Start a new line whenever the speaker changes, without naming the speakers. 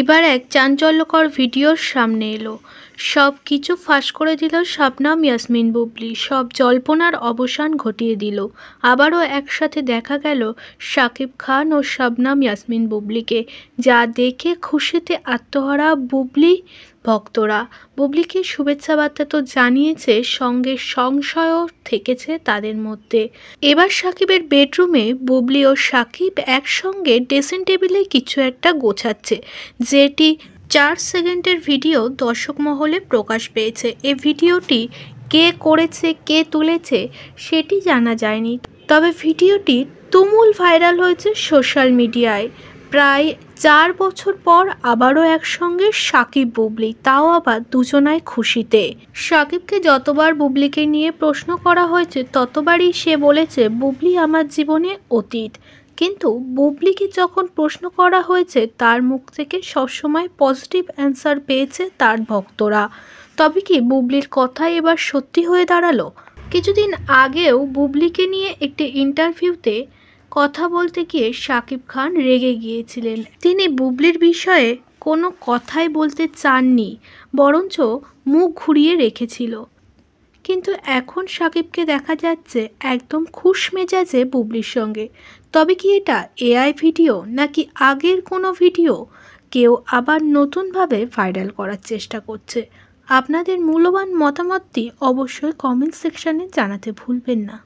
এবার এক চাঞ্চল্যকর ভিডিওর সামনে এলো। সব কিছু ফাঁস করে দিল শবনম ইয়াসমিন বুবলি, সব জল্পনার অবসান ঘটিয়ে দিল। আবারও একসাথে দেখা গেল শাকিব খান ও শবনম ইয়াসমিন বুবলিকে, যা দেখে খুশিতে আত্মহারা বুবলি ভক্তরা। বুবলিকে শুভেচ্ছা বার্তা তো জানিয়েছে, সঙ্গে সংশয়ও থেকেছে তাদের মধ্যে। এবার শাকিবের বেডরুমে বুবলি ও শাকিব একসঙ্গে ড্রেসিং টেবিলে কিছু একটা গোছাচ্ছে, যেটি 4 সেকেন্ডের ভিডিও দর্শক মহলে প্রকাশ পেয়েছে। এই ভিডিওটি কে করেছে, কে তুলেছে সেটি জানা যায়নি, তবে ভিডিওটি তুমুল ভাইরাল হয়েছে সোশ্যাল মিডিয়ায়। প্রায় 4 বছর পর আবারও একসঙ্গে শাকিব বুবলি, তাও আবার দুজনাই খুশিতে। শাকিবকে যতবার বুবলিকে নিয়ে প্রশ্ন করা হয়েছে ততবারই সে বলেছে বুবলি আমার জীবনে অতীত, কিন্তু বুবলিকে যখন প্রশ্ন করা হয়েছে তার মুখ থেকে সবসময় পজিটিভ অ্যান্সার পেয়েছে তার ভক্তরা। তবে কি বুবলির কথাই এবার সত্যি হয়ে দাঁড়ালো? কিছুদিন আগেও বুবলিকে নিয়ে একটি ইন্টারভিউতে কথা বলতে গিয়ে শাকিব খান রেগে গিয়েছিলেন। তিনি বুবলির বিষয়ে কোনো কথাই বলতে চাননি, বরঞ্চ মুখ ঘুরিয়ে রেখেছিল। কিন্তু এখন শাকিবকে দেখা যাচ্ছে একদম খুশ মেজাজে বুবলির সঙ্গে। তবে কি এটা এআই ভিডিও নাকি আগের কোনো ভিডিও কেউ আবার নতুনভাবে ভাইরাল করার চেষ্টা করছে? আপনাদের মূল্যবান মতামতটি অবশ্যই কমেন্ট সেকশনে জানাতে ভুলবেন না।